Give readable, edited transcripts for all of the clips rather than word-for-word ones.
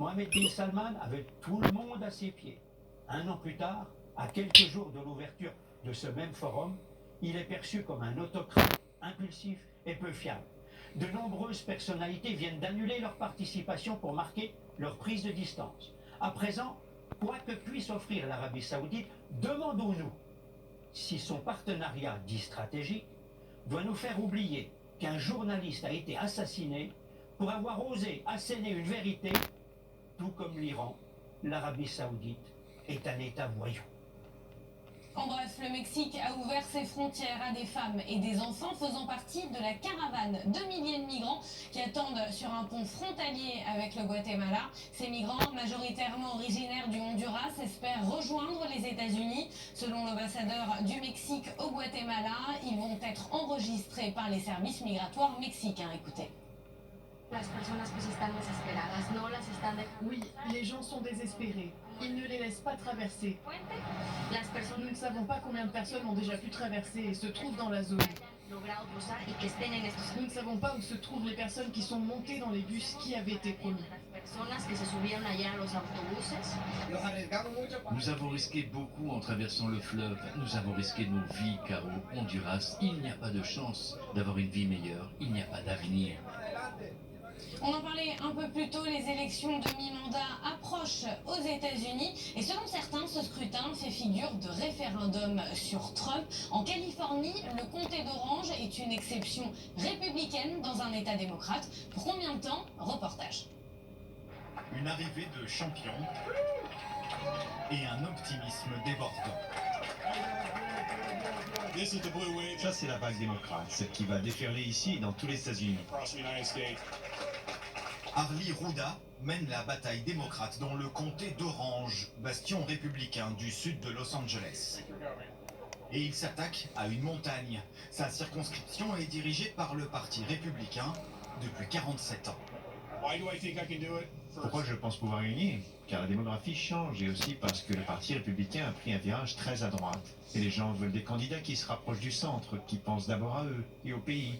Mohammed bin Salman avait tout le monde à ses pieds. Un an plus tard, à quelques jours de l'ouverture de ce même forum, il est perçu comme un autocrate impulsif et peu fiable. De nombreuses personnalités viennent d'annuler leur participation pour marquer leur prise de distance. À présent, quoi que puisse offrir l'Arabie Saoudite, demandons-nous si son partenariat dit stratégique doit nous faire oublier qu'un journaliste a été assassiné pour avoir osé asséner une vérité, tout comme l'Iran, l'Arabie Saoudite est un État voyou. En bref, le Mexique a ouvert ses frontières à des femmes et des enfants faisant partie de la caravane de milliers de migrants qui attendent sur un pont frontalier avec le Guatemala. Ces migrants, majoritairement originaires du Honduras, espèrent rejoindre les États-Unis. Selon l'ambassadeur du Mexique au Guatemala, ils vont être enregistrés par les services migratoires mexicains. Écoutez. Oui, les gens sont désespérés. Ils ne les laissent pas traverser. Nous ne savons pas combien de personnes ont déjà pu traverser et se trouvent dans la zone. Nous ne savons pas où se trouvent les personnes qui sont montées dans les bus qui avaient été promis. Nous avons risqué beaucoup en traversant le fleuve. Nous avons risqué nos vies car au Honduras, il n'y a pas de chance d'avoir une vie meilleure. Il n'y a pas d'avenir. On en parlait un peu plus tôt, les élections de mi-mandat approchent aux États-Unis et selon certains, ce scrutin fait figure de référendum sur Trump. En Californie, le comté d'Orange est une exception républicaine dans un État démocrate. Pour combien de temps? Reportage. Une arrivée de champions et un optimisme débordant. Ça, c'est la vague démocrate, celle qui va déferler ici et dans tous les États-Unis. Harley Rouda mène la bataille démocrate dans le comté d'Orange, bastion républicain du sud de Los Angeles. Et il s'attaque à une montagne. Sa circonscription est dirigée par le Parti républicain depuis 47 ans. Pourquoi je pense pouvoir gagner? Car la démographie change et aussi parce que le Parti républicain a pris un virage très à droite. Et les gens veulent des candidats qui se rapprochent du centre, qui pensent d'abord à eux et au pays.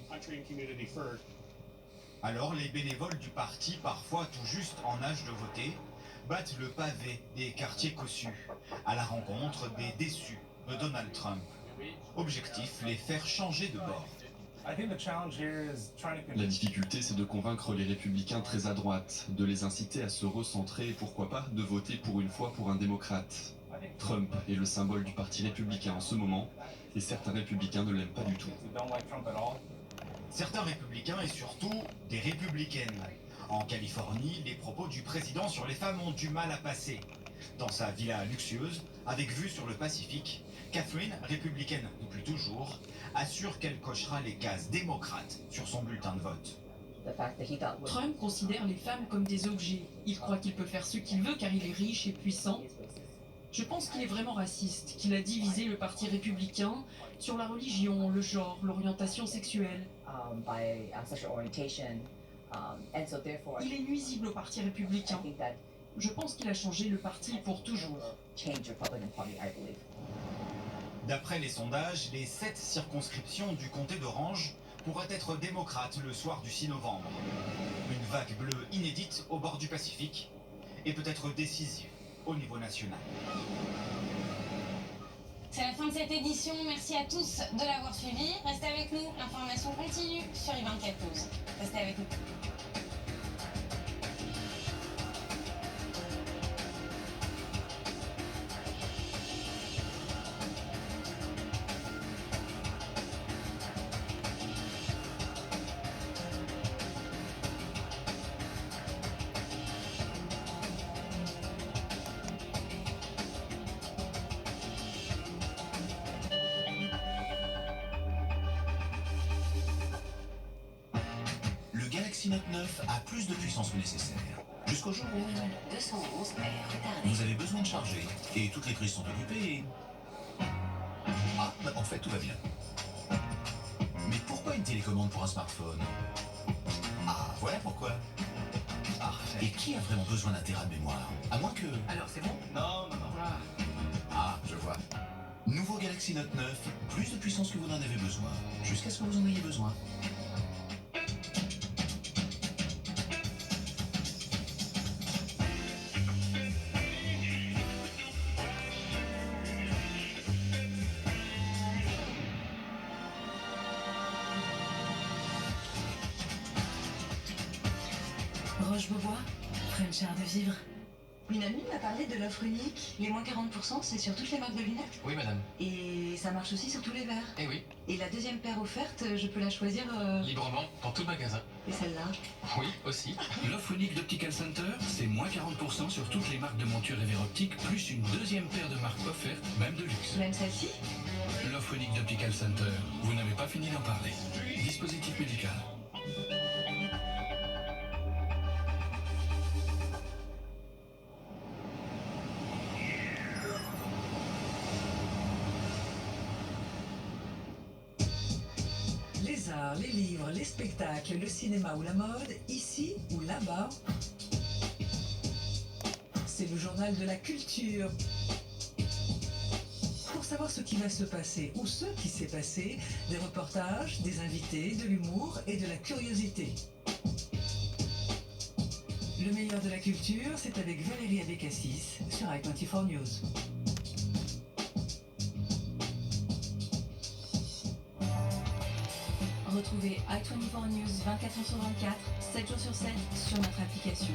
Alors les bénévoles du parti, parfois tout juste en âge de voter, battent le pavé des quartiers cossus, à la rencontre des déçus de Donald Trump. Objectif, les faire changer de bord. La difficulté, c'est de convaincre les républicains très à droite, de les inciter à se recentrer et pourquoi pas de voter pour une fois pour un démocrate. Trump est le symbole du parti républicain en ce moment, et certains républicains ne l'aiment pas du tout. Certains républicains et surtout des républicaines. En Californie, les propos du président sur les femmes ont du mal à passer. Dans sa villa luxueuse, avec vue sur le Pacifique, Catherine, républicaine depuis toujours, assure qu'elle cochera les cases démocrates sur son bulletin de vote. Trump considère les femmes comme des objets. Il croit qu'il peut faire ce qu'il veut car il est riche et puissant. Je pense qu'il est vraiment raciste, qu'il a divisé le parti républicain sur la religion, le genre, l'orientation sexuelle. Il est nuisible au parti républicain. Je pense qu'il a changé le parti pour toujours. D'après les sondages, les 7 circonscriptions du comté d'Orange pourraient être démocrates le soir du 6 novembre. Une vague bleue inédite au bord du Pacifique et peut-être décisive au niveau national. C'est la fin de cette édition. Merci à tous de l'avoir suivi. Restez avec nous, l'information continue sur i24 News. Restez avec nous. Galaxy Note 9 a plus de puissance que nécessaire. Jusqu'au jour où 211 vous avez besoin de charger et toutes les prises sont occupées. Ah, bah, en fait tout va bien. Mais pourquoi une télécommande pour un smartphone? Ah, voilà pourquoi. Parfait. Et qui a vraiment besoin d'un téra de mémoire? À moins que... Alors c'est bon? Non. Ah, je vois. Nouveau Galaxy Note 9, plus de puissance que vous n'en avez besoin, jusqu'à ce que vous en ayez besoin. je me vois. French art de vivre. Une amie m'a parlé de l'offre unique. Les moins 40%, c'est sur toutes les marques de lunettes. Oui, madame. Et ça marche aussi sur tous les verres. Eh oui. Et la deuxième paire offerte, je peux la choisir librement, dans tout le magasin. Et celle-là? Oui, aussi. L'offre unique d'Optical Center, c'est moins 40% sur toutes les marques de montures et verres optiques, plus une deuxième paire de marques offertes, même de luxe. Même celle-ci? L'offre unique d'Optical Center, vous n'avez pas fini d'en parler. Dispositif médical. Les arts, les livres, les spectacles, le cinéma ou la mode, ici ou là-bas, c'est le journal de la culture. Pour savoir ce qui va se passer ou ce qui s'est passé, des reportages, des invités, de l'humour et de la curiosité. Le meilleur de la culture, c'est avec Valérie Abécassis sur i24 News. Retrouvez i24 News 24h sur 24, 7 jours sur 7 sur notre application.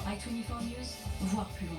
i24 News, voir plus loin.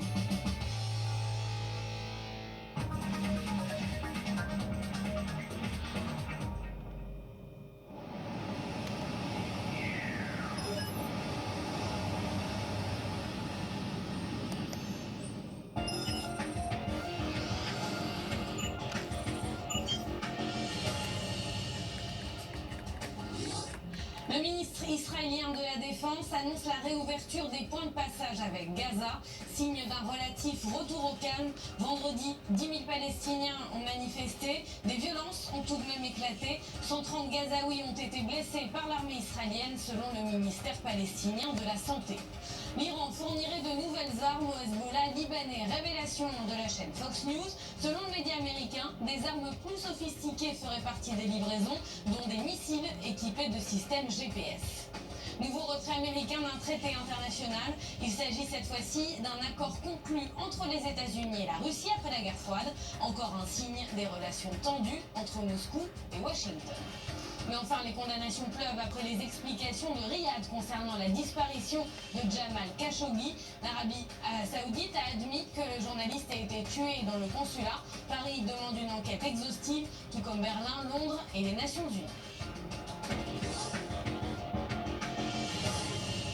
Le ministre israélien de la Défense annonce la réouverture des points de passage avec Gaza, signe d'un relatif retour au calme. Vendredi, 10 000 Palestiniens ont manifesté. Des violences ont tout de même éclaté. 130 Gazaouis ont été blessés par l'armée israélienne, selon le ministère palestinien de la Santé. L'Iran fournirait de nouvelles armes au Hezbollah libanais. Révélation de la chaîne Fox News. Selon le média américain, des armes plus sophistiquées feraient partie des livraisons, dont des missiles équipés de systèmes GPS. Nouveau retrait américain d'un traité international. Il s'agit cette fois-ci d'un accord conclu entre les États-Unis et la Russie après la guerre froide. Encore un signe des relations tendues entre Moscou et Washington. Mais enfin, les condamnations pleuvent après les explications de Riyad concernant la disparition de Jamal Khashoggi. L'Arabie saoudite a admis que le journaliste a été tué dans le consulat. Paris demande une enquête exhaustive, tout comme Berlin, Londres et les Nations Unies.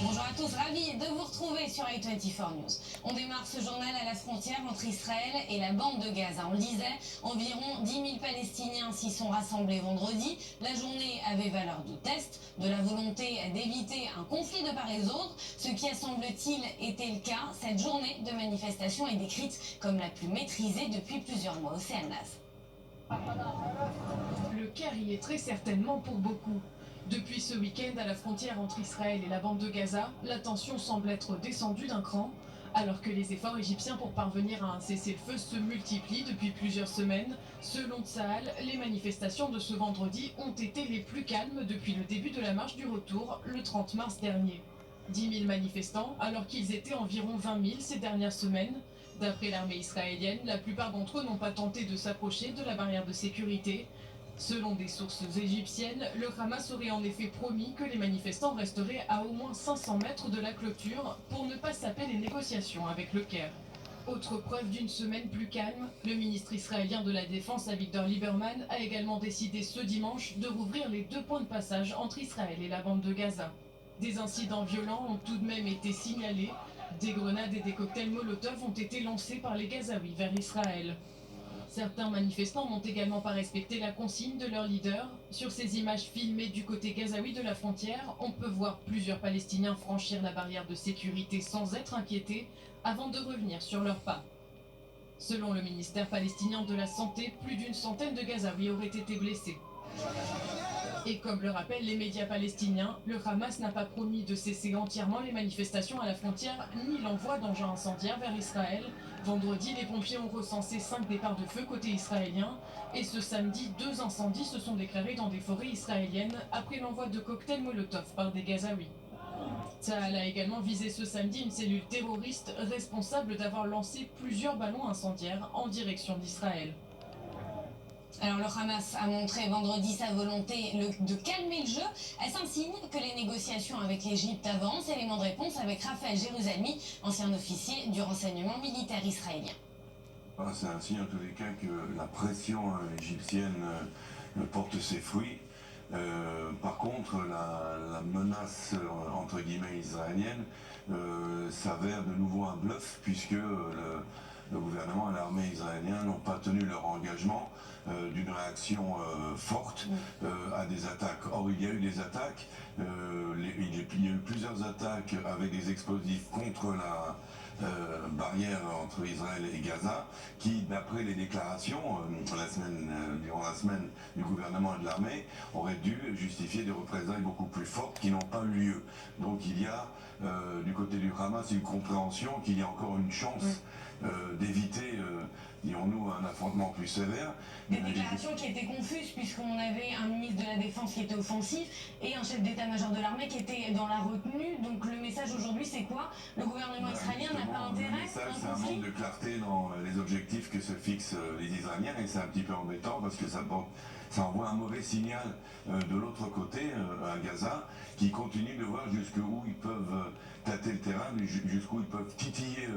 Bonjour à tous, ravi de vous retrouver sur i24 News. On démarre ce journal à la frontière entre Israël et la bande de Gaza. On le disait, environ 10 000 Palestiniens s'y sont rassemblés vendredi. La journée avait valeur de test, de la volonté d'éviter un conflit de part et d'autre, ce qui a semble-t-il été le cas. Cette journée de manifestation est décrite comme la plus maîtrisée depuis plusieurs mois. Océane Naz. Le Caire y est très certainement pour beaucoup. Depuis ce week-end à la frontière entre Israël et la bande de Gaza, la tension semble être descendue d'un cran, alors que les efforts égyptiens pour parvenir à un cessez-le-feu se multiplient depuis plusieurs semaines. Selon Tsahal, les manifestations de ce vendredi ont été les plus calmes depuis le début de la marche du retour, le 30 mars dernier. 10 000 manifestants, alors qu'ils étaient environ 20 000 ces dernières semaines. D'après l'armée israélienne, la plupart d'entre eux n'ont pas tenté de s'approcher de la barrière de sécurité. Selon des sources égyptiennes, le Hamas aurait en effet promis que les manifestants resteraient à au moins 500 mètres de la clôture pour ne pas saper les négociations avec le Caire. Autre preuve d'une semaine plus calme, le ministre israélien de la Défense, Avigdor Lieberman, a également décidé ce dimanche de rouvrir les 2 points de passage entre Israël et la bande de Gaza. Des incidents violents ont tout de même été signalés. Des grenades et des cocktails Molotov ont été lancés par les Gazaouis vers Israël. Certains manifestants n'ont également pas respecté la consigne de leur leader. Sur ces images filmées du côté gazaoui de la frontière, on peut voir plusieurs Palestiniens franchir la barrière de sécurité sans être inquiétés avant de revenir sur leurs pas. Selon le ministère palestinien de la Santé, plus d'une centaine de Gazaouis auraient été blessés. Et comme le rappellent les médias palestiniens, le Hamas n'a pas promis de cesser entièrement les manifestations à la frontière ni l'envoi d'engins incendiaires vers Israël. Vendredi, les pompiers ont recensé 5 départs de feu côté israélien. Et ce samedi, 2 incendies se sont déclarés dans des forêts israéliennes après l'envoi de cocktails Molotov par des Gazaouis. Tsahal a également visé ce samedi une cellule terroriste responsable d'avoir lancé plusieurs ballons incendiaires en direction d'Israël. Alors le Hamas a montré vendredi sa volonté de calmer le jeu. Est-ce un signe que les négociations avec l'Égypte avancent? Élément de réponse avec Raphaël Jérusalemi, ancien officier du renseignement militaire israélien. C'est un signe en tous les cas que la pression égyptienne porte ses fruits. Par contre, la menace entre guillemets israélienne s'avère de nouveau un bluff, puisque le gouvernement et l'armée israélienne n'ont pas tenu leur engagement d'une réaction forte à des attaques. Or, il y a eu des attaques, il y a eu plusieurs attaques avec des explosifs contre la barrière entre Israël et Gaza, qui, d'après les déclarations durant la semaine du gouvernement et de l'armée, auraient dû justifier des représailles beaucoup plus fortes qui n'ont pas eu lieu. Donc il y a du côté du Hamas une compréhension qu'il y a encore une chance d'éviter, dirons-nous, un affrontement plus sévère. Des déclarations qui étaient confuses, puisqu'on avait un ministre de la Défense qui était offensif et un chef d'état-major de l'armée qui était dans la retenue. Donc le message aujourd'hui, c'est quoi? Le gouvernement israélien n'a pas intérêt à un c'est un conflit? manque de clarté dans les objectifs que se fixent les Israéliens, et c'est un petit peu embêtant parce que ça envoie un mauvais signal de l'autre côté, à Gaza, qui continue de voir jusqu'où ils peuvent tâter le terrain, jusqu'où ils peuvent titiller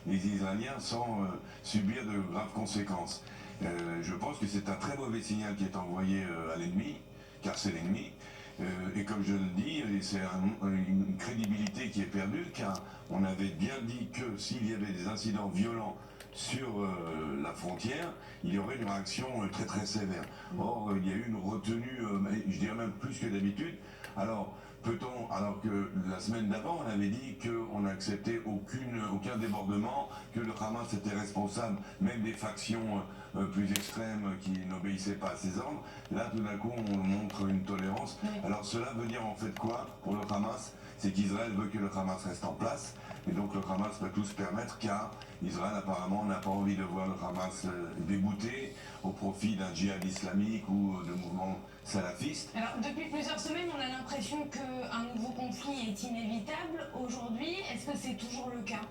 les Israéliens sans subir de graves conséquences. Je pense que c'est un très mauvais signal qui est envoyé à l'ennemi, car c'est l'ennemi. Et comme je le dis, c'est une crédibilité qui est perdue, car on avait bien dit que s'il y avait des incidents violents sur la frontière, il y aurait une réaction très très sévère. Or, il y a eu une retenue, je dirais même plus que d'habitude. Alors que la semaine d'avant, on avait dit qu'on n'acceptait aucun débordement, que le Hamas était responsable, même des factions plus extrêmes qui n'obéissaient pas à ses ordres. Là, tout d'un coup, on montre une tolérance. Alors cela veut dire en fait quoi pour le Hamas? C'est qu'Israël veut que le Hamas reste en place, et donc le Hamas peut tout se permettre, car Israël apparemment n'a pas envie de voir le Hamas débouté au profit d'un djihad islamique ou de mouvements salafistes. Alors depuis plusieurs semaines, on a l'impression qu'un nouveau conflit est inévitable. Aujourd'hui, est-ce que c'est toujours le cas?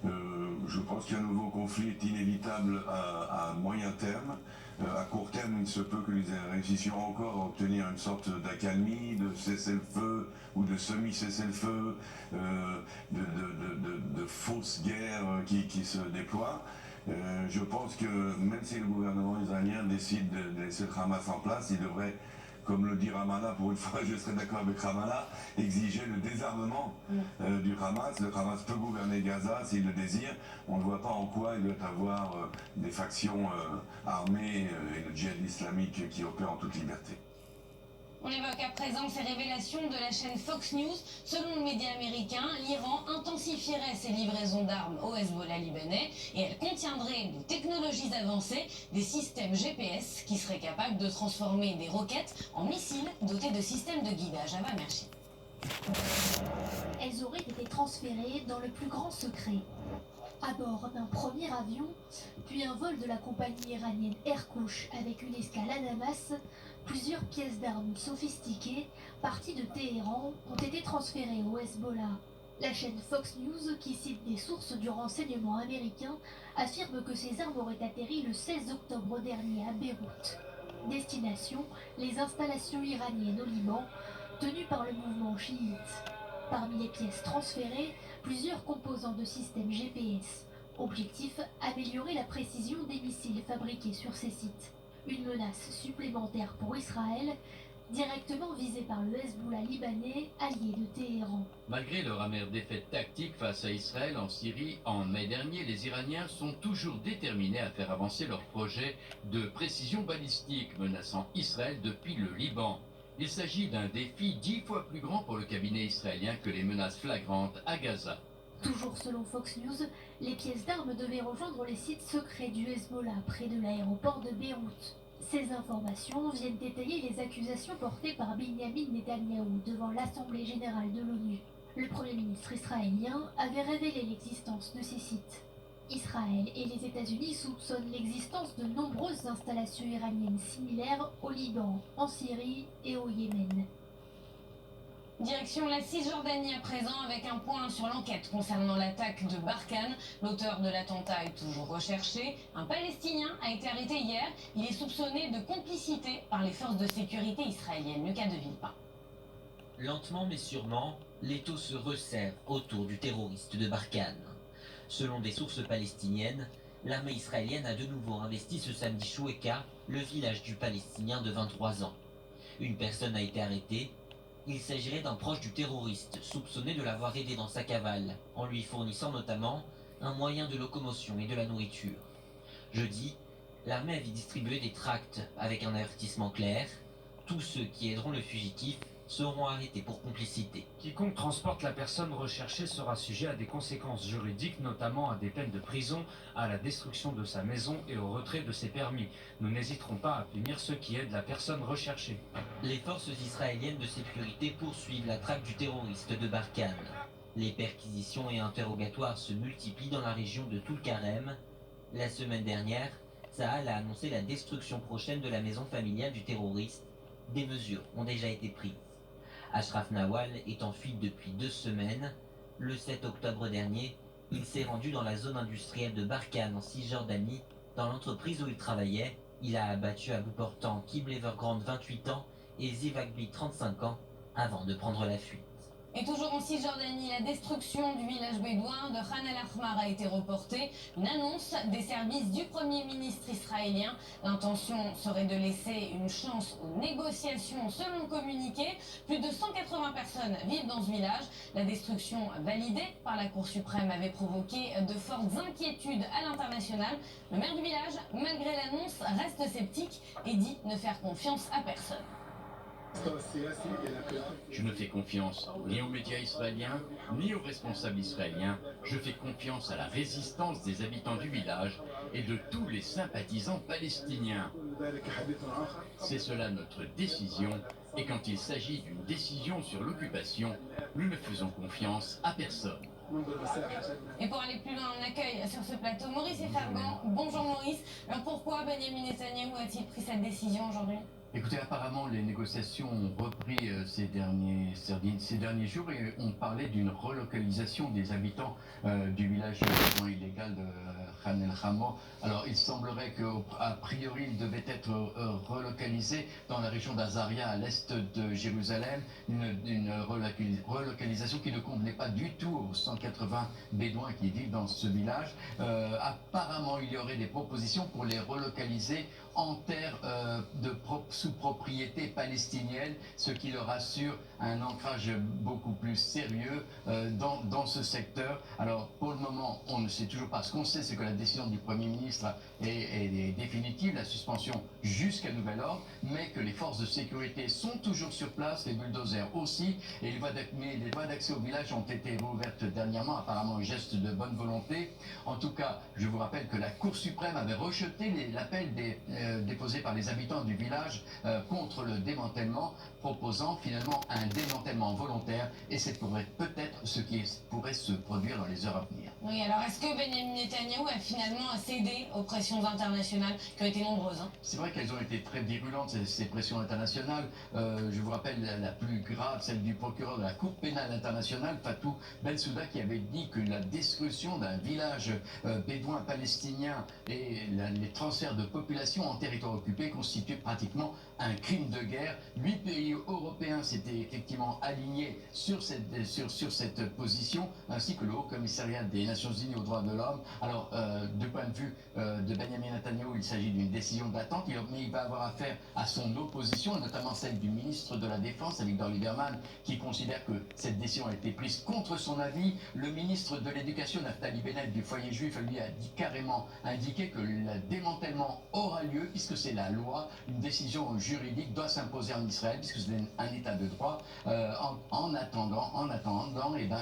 Je pense qu'un nouveau conflit est inévitable à moyen terme. À court terme, il se peut que nous réussissions encore à obtenir une sorte d'accalmie, de cessez-le-feu ou de semi-cessez-le-feu, de fausses guerres qui se déploient. Je pense que même si le gouvernement israélien décide de laisser le Hamas en place, il devrait, comme le dit Ramallah, pour une fois je serais d'accord avec Ramallah, exiger le désarmement du Hamas. Le Hamas peut gouverner Gaza s'il le désire. On ne voit pas en quoi il doit avoir des factions armées et le djihad islamique qui opèrent en toute liberté. On évoque à présent ces révélations de la chaîne Fox News. Selon le média américain, l'Iran intensifierait ses livraisons d'armes au Hezbollah libanais et elle contiendrait de technologies avancées, des systèmes GPS qui seraient capables de transformer des roquettes en missiles dotés de systèmes de guidage. Ava, merci. Elles auraient été transférées dans le plus grand secret. À bord d'un premier avion, puis un vol de la compagnie iranienne Erkouch avec une escale à Damas, plusieurs pièces d'armes sophistiquées, parties de Téhéran, ont été transférées au Hezbollah. La chaîne Fox News, qui cite des sources du renseignement américain, affirme que ces armes auraient atterri le 16 octobre dernier à Beyrouth. Destination, les installations iraniennes au Liban, tenues par le mouvement chiite. Parmi les pièces transférées, plusieurs composants de systèmes GPS. Objectif, améliorer la précision des missiles fabriqués sur ces sites. Une menace supplémentaire pour Israël, directement visée par le Hezbollah libanais, allié de Téhéran. Malgré leur amère défaite tactique face à Israël en Syrie en mai dernier, les Iraniens sont toujours déterminés à faire avancer leur projet de précision balistique menaçant Israël depuis le Liban. Il s'agit d'un défi 10 fois plus grand pour le cabinet israélien que les menaces flagrantes à Gaza. Toujours selon Fox News, les pièces d'armes devaient rejoindre les sites secrets du Hezbollah près de l'aéroport de Beyrouth. Ces informations viennent détailler les accusations portées par Benyamin Netanyahou devant l'Assemblée générale de l'ONU. Le Premier ministre israélien avait révélé l'existence de ces sites. Israël et les États-Unis soupçonnent l'existence de nombreuses installations iraniennes similaires au Liban, en Syrie et au Yémen. Direction la Cisjordanie à présent avec un point sur l'enquête concernant l'attaque de Barkhane. L'auteur de l'attentat est toujours recherché. Un Palestinien a été arrêté hier. Il est soupçonné de complicité par les forces de sécurité israéliennes. Lucas de Villepin. Lentement mais sûrement, l'étau se resserre autour du terroriste de Barkhane. Selon des sources palestiniennes, l'armée israélienne a de nouveau investi ce samedi Choueka, le village du Palestinien de 23 ans. Une personne a été arrêtée. Il s'agirait d'un proche du terroriste, soupçonné de l'avoir aidé dans sa cavale, en lui fournissant notamment un moyen de locomotion et de la nourriture. Jeudi, l'armée avait distribué des tracts avec un avertissement clair. Tous ceux qui aideront le fugitif seront arrêtés pour complicité. Quiconque transporte la personne recherchée sera sujet à des conséquences juridiques, notamment à des peines de prison, à la destruction de sa maison et au retrait de ses permis. Nous n'hésiterons pas à punir ceux qui aident la personne recherchée. Les forces israéliennes de sécurité poursuivent la traque du terroriste de Barkhane. Les perquisitions et interrogatoires se multiplient dans la région de Toul-Karem. La semaine dernière, Tsahal a annoncé la destruction prochaine de la maison familiale du terroriste. Des mesures ont déjà été prises. Ashraf Nawal est en fuite depuis 2 semaines. Le 7 octobre dernier, il s'est rendu dans la zone industrielle de Barkhane en Cisjordanie. Dans l'entreprise où il travaillait, il a abattu à bout portant Kib Evergrande, 28 ans, et Zivagbi, 35 ans, avant de prendre la fuite. Et toujours en Cisjordanie, la destruction du village bédouin de Khan el-Ahmar a été reportée. Une annonce des services du Premier ministre israélien. L'intention serait de laisser une chance aux négociations selon le communiqué. Plus de 180 personnes vivent dans ce village. La destruction validée par la Cour suprême avait provoqué de fortes inquiétudes à l'international. Le maire du village, malgré l'annonce, reste sceptique et dit ne faire confiance à personne. Je ne fais confiance ni aux médias israéliens, ni aux responsables israéliens. Je fais confiance à la résistance des habitants du village et de tous les sympathisants palestiniens. C'est cela notre décision. Et quand il s'agit d'une décision sur l'occupation, nous ne faisons confiance à personne. Et pour aller plus loin, on accueille sur ce plateau Maurice Effargan. Bonjour Maurice. Alors pourquoi Benyamin Netanyahou a-t-il pris cette décision aujourd'hui ? Écoutez, apparemment, les négociations ont repris ces derniers jours et on parlait d'une relocalisation des habitants du village illégal de Khan el-Ahmar. Alors, il semblerait qu'a priori, il devait être relocalisé dans la région d'Azaria, à l'est de Jérusalem, une relocalisation qui ne convenait pas du tout aux 180 bédouins qui vivent dans ce village. Apparemment, il y aurait des propositions pour les relocaliser en terre sous propriété palestinienne, ce qui leur assure un ancrage beaucoup plus sérieux dans ce secteur. Alors pour le moment, on ne sait toujours pas. Ce qu'on sait, c'est que la décision du Premier ministre est définitive, la suspension jusqu'à nouvel ordre, mais que les forces de sécurité sont toujours sur place, les bulldozers aussi, et les voies d'accès au village ont été rouvertes dernièrement, apparemment un geste de bonne volonté. En tout cas, je vous rappelle que la Cour suprême avait rejeté l'appel déposé par les habitants du village contre le démantèlement, proposant finalement un démantèlement volontaire, et c'est peut-être ce qui pourrait se produire dans les heures à venir. Oui, alors est-ce que Benyamin Netanyahou a finalement cédé aux pressions internationales qui ont été nombreuses C'est vrai qu'elles ont été très virulentes, ces pressions internationales. Je vous rappelle la plus grave, celle du procureur de la Cour pénale internationale, Fatou Bensouda, qui avait dit que la destruction d'un village bédouin palestinien et les transferts de population en territoire occupé constituaient pratiquement un crime de guerre. 8 pays européens s'étaient effectivement alignés sur cette position, ainsi que le Haut Commissariat des Nations Unies aux droits de l'homme. Alors, du point de vue de Benyamin Netanyahou, il s'agit d'une décision d'attente, mais il va avoir affaire à son opposition, notamment celle du ministre de la Défense, Avigdor Lieberman, qui considère que cette décision a été prise contre son avis. Le ministre de l'Éducation, Naftali Bennett, du foyer juif, lui a carrément indiqué que le démantèlement aura lieu, puisque c'est la loi, une décision juridique doit s'imposer en Israël, puisque c'est un état de droit. En attendant, et ben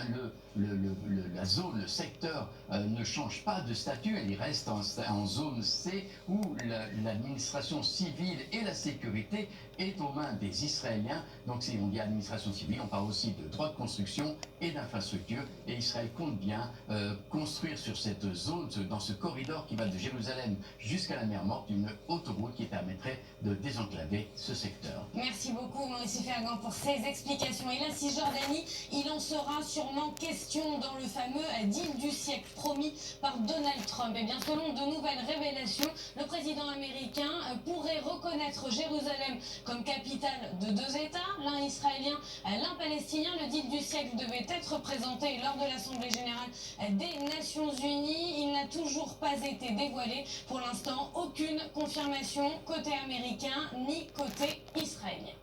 la zone, le secteur ne change pas de statut, elle reste en zone C, où l'administration civile et la sécurité est aux mains des Israéliens. Donc si on dit administration civile, on parle aussi de droits de construction et d'infrastructures. Et Israël compte bien construire sur cette zone, dans ce corridor qui va de Jérusalem jusqu'à la mer Morte, une autoroute qui permettrait de désenclaver ce secteur. Merci beaucoup Maurice Fergan pour ces explications. Et la Cisjordanie, il en sera sûrement question dans le fameux deal du siècle promis par Donald Trump. Et bien selon de nouvelles révélations, le président américain pourrait reconnaître Jérusalem comme capitale de deux États, l'un israélien, l'un palestinien. Le deal du siècle devait être présenté lors de l'Assemblée générale des Nations Unies. Il n'a toujours pas été dévoilé. Pour l'instant, aucune confirmation côté américain ni côté israélien.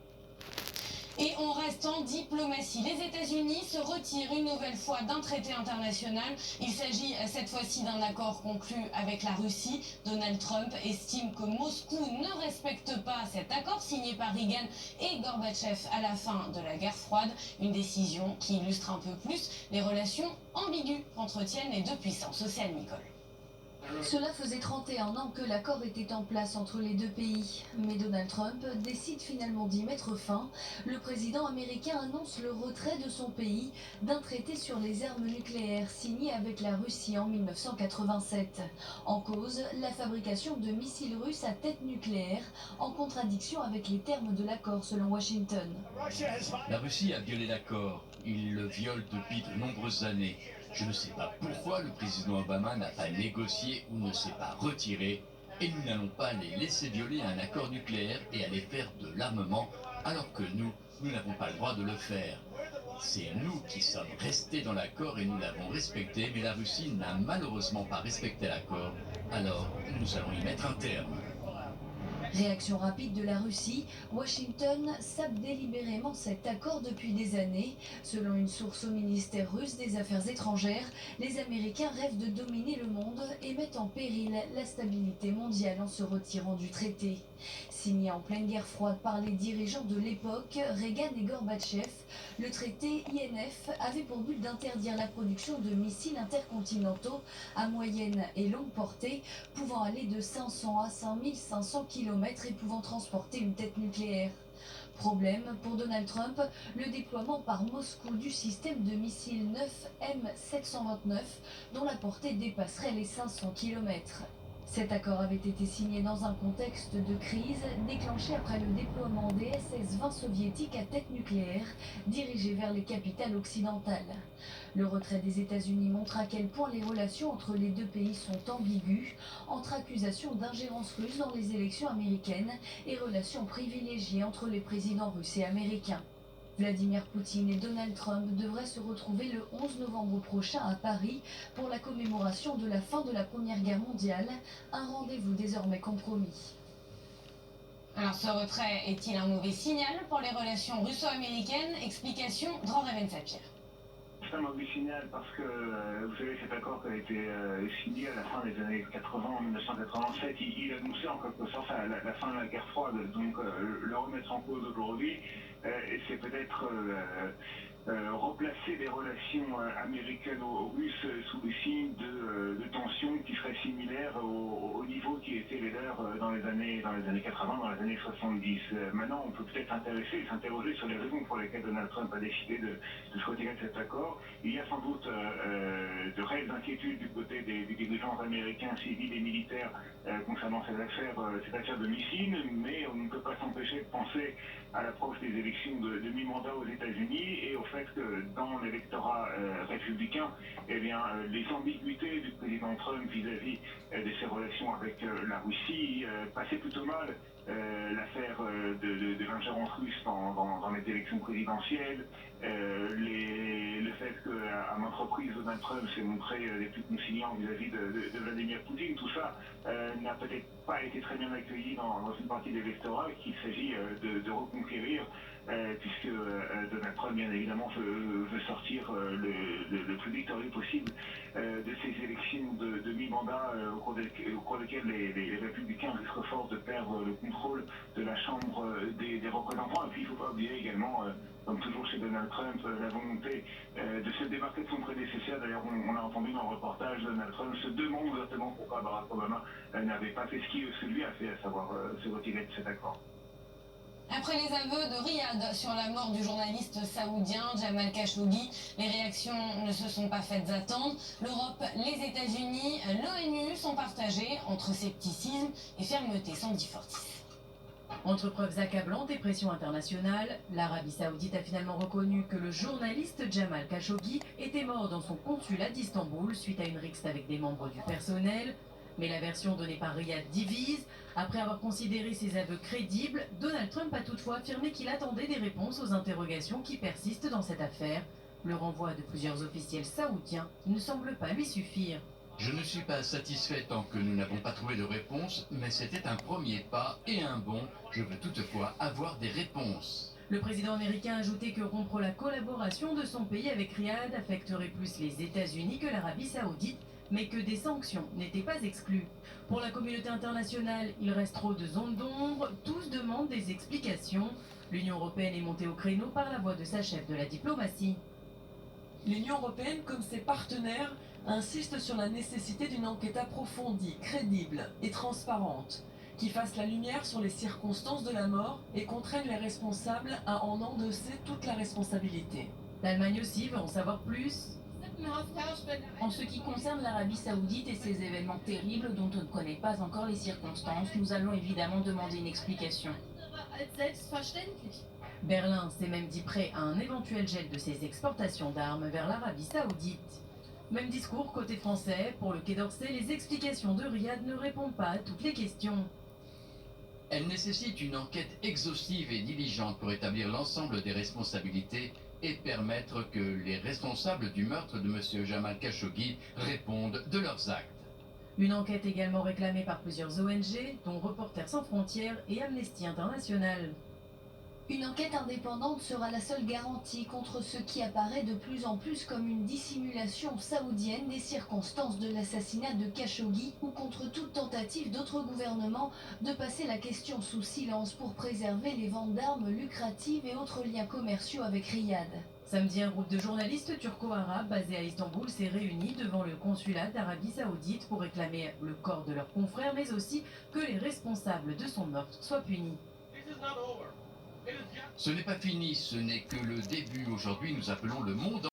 Et on reste en diplomatie. Les États-Unis se retirent une nouvelle fois d'un traité international. Il s'agit cette fois-ci d'un accord conclu avec la Russie. Donald Trump estime que Moscou ne respecte pas cet accord signé par Reagan et Gorbatchev à la fin de la guerre froide. Une décision qui illustre un peu plus les relations ambiguës qu'entretiennent les deux puissances. Océane Nicole. Cela faisait 31 ans que l'accord était en place entre les deux pays. Mais Donald Trump décide finalement d'y mettre fin. Le président américain annonce le retrait de son pays d'un traité sur les armes nucléaires signé avec la Russie en 1987. En cause, la fabrication de missiles russes à tête nucléaire, en contradiction avec les termes de l'accord selon Washington. La Russie a violé l'accord. Il le viole depuis de nombreuses années. Je ne sais pas pourquoi le président Obama n'a pas négocié ou ne s'est pas retiré, et nous n'allons pas les laisser violer un accord nucléaire et aller faire de l'armement, alors que nous n'avons pas le droit de le faire. C'est nous qui sommes restés dans l'accord et nous l'avons respecté, mais la Russie n'a malheureusement pas respecté l'accord, alors nous allons y mettre un terme. Réaction rapide de la Russie, Washington sape délibérément cet accord depuis des années. Selon une source au ministère russe des Affaires étrangères, les Américains rêvent de dominer le monde et mettent en péril la stabilité mondiale en se retirant du traité. Signé en pleine guerre froide par les dirigeants de l'époque, Reagan et Gorbatchev, le traité INF avait pour but d'interdire la production de missiles intercontinentaux à moyenne et longue portée, pouvant aller de 500 à 5500 km et pouvant transporter une tête nucléaire. Problème pour Donald Trump, le déploiement par Moscou du système de missiles 9 M729 dont la portée dépasserait les 500 km. Cet accord avait été signé dans un contexte de crise déclenché après le déploiement des SS-20 soviétiques à tête nucléaire dirigés vers les capitales occidentales. Le retrait des États-Unis montre à quel point les relations entre les deux pays sont ambiguës, entre accusations d'ingérence russe dans les élections américaines et relations privilégiées entre les présidents russes et américains. Vladimir Poutine et Donald Trump devraient se retrouver le 11 novembre prochain à Paris pour la commémoration de la fin de la Première Guerre mondiale, un rendez-vous désormais compromis. Alors ce retrait est-il un mauvais signal pour les relations russo-américaines? Explication Dror Even-Sapir. C'est un mauvais signal parce que, vous savez, cet accord qui a été signé à la fin des années 80, en 1987, il annonçait en quelque sorte la fin de la guerre froide. Donc le remettre en cause aujourd'hui, c'est peut-être replacer les relations américano-russes sous le signe de tensions qui seraient similaires au niveau qui était les leurs dans les années 80, dans les années 70. Maintenant, on peut peut-être s'interroger sur les raisons pour lesquelles Donald Trump a décidé de se retirer de cet accord. Il y a sans doute de réelles inquiétudes du côté des dirigeants américains, civils et militaires concernant cette affaire de missiles, mais on ne peut pas s'empêcher de penser à l'approche des élections de mi-mandat aux États-Unis et au fait que dans l'électorat républicain, eh bien, les ambiguïtés du président Trump vis-à-vis de ses relations avec la Russie passaient plutôt mal. L'affaire de l'ingérence russe dans les élections présidentielles, le fait qu'à maintes reprises Donald Trump s'est montré les plus conciliants vis-à-vis de Vladimir Poutine, tout ça n'a peut-être pas été très bien accueilli dans une partie de l'électorat qu'il s'agit de reconquérir, puisque Donald Trump bien évidemment veut sortir le plus victorieux possible de ces élections de mi-mandat au cours desquelles les républicains risquent fort de perdre le contrôle de la Chambre des représentants. Et puis il ne faut pas oublier également, comme toujours chez Donald Trump, la volonté de se démarquer de son prédécesseur. D'ailleurs, on a entendu dans le reportage, Donald Trump se demande exactement pourquoi Barack Obama n'avait pas fait ce que lui a fait, à savoir se retirer de cet accord. Après les aveux de Riyad sur la mort du journaliste saoudien Jamal Khashoggi, les réactions ne se sont pas faites attendre. L'Europe, les États-Unis, l'ONU sont partagés entre scepticisme et fermeté, Sandy Fortis. Entre preuves accablantes et pression internationale, l'Arabie Saoudite a finalement reconnu que le journaliste Jamal Khashoggi était mort dans son consulat d'Istanbul suite à une rixe avec des membres du personnel. Mais la version donnée par Riyad divise. Après avoir considéré ses aveux crédibles, Donald Trump a toutefois affirmé qu'il attendait des réponses aux interrogations qui persistent dans cette affaire. Le renvoi de plusieurs officiels saoudiens ne semble pas lui suffire. Je ne suis pas satisfait tant que nous n'avons pas trouvé de réponse, mais c'était un premier pas et un bon. Je veux toutefois avoir des réponses. Le président américain a ajouté que rompre la collaboration de son pays avec Riyad affecterait plus les États-Unis que l'Arabie Saoudite, mais que des sanctions n'étaient pas exclues. Pour la communauté internationale, il reste trop de zones d'ombre, tous demandent des explications. L'Union européenne est montée au créneau par la voix de sa chef de la diplomatie. L'Union européenne, comme ses partenaires, insiste sur la nécessité d'une enquête approfondie, crédible et transparente, qui fasse la lumière sur les circonstances de la mort et contraigne les responsables à en endosser toute la responsabilité. L'Allemagne aussi veut en savoir plus. En ce qui concerne l'Arabie Saoudite et ces événements terribles dont on ne connaît pas encore les circonstances, nous allons évidemment demander une explication. Berlin s'est même dit prêt à un éventuel gel de ses exportations d'armes vers l'Arabie Saoudite. Même discours côté français. Pour le Quai d'Orsay, les explications de Riyad ne répondent pas à toutes les questions. Elle nécessite une enquête exhaustive et diligente pour établir l'ensemble des responsabilités et permettre que les responsables du meurtre de M. Jamal Khashoggi répondent de leurs actes. Une enquête également réclamée par plusieurs ONG, dont Reporters sans frontières et Amnesty International. Une enquête indépendante sera la seule garantie contre ce qui apparaît de plus en plus comme une dissimulation saoudienne des circonstances de l'assassinat de Khashoggi ou contre toute tentative d'autres gouvernements de passer la question sous silence pour préserver les ventes d'armes lucratives et autres liens commerciaux avec Riyad. Samedi, un groupe de journalistes turco-arabes basé à Istanbul s'est réuni devant le consulat d'Arabie Saoudite pour réclamer le corps de leurs confrères, mais aussi que les responsables de son meurtre soient punis. Ce n'est pas fini, ce n'est que le début. Aujourd'hui, nous appelons le monde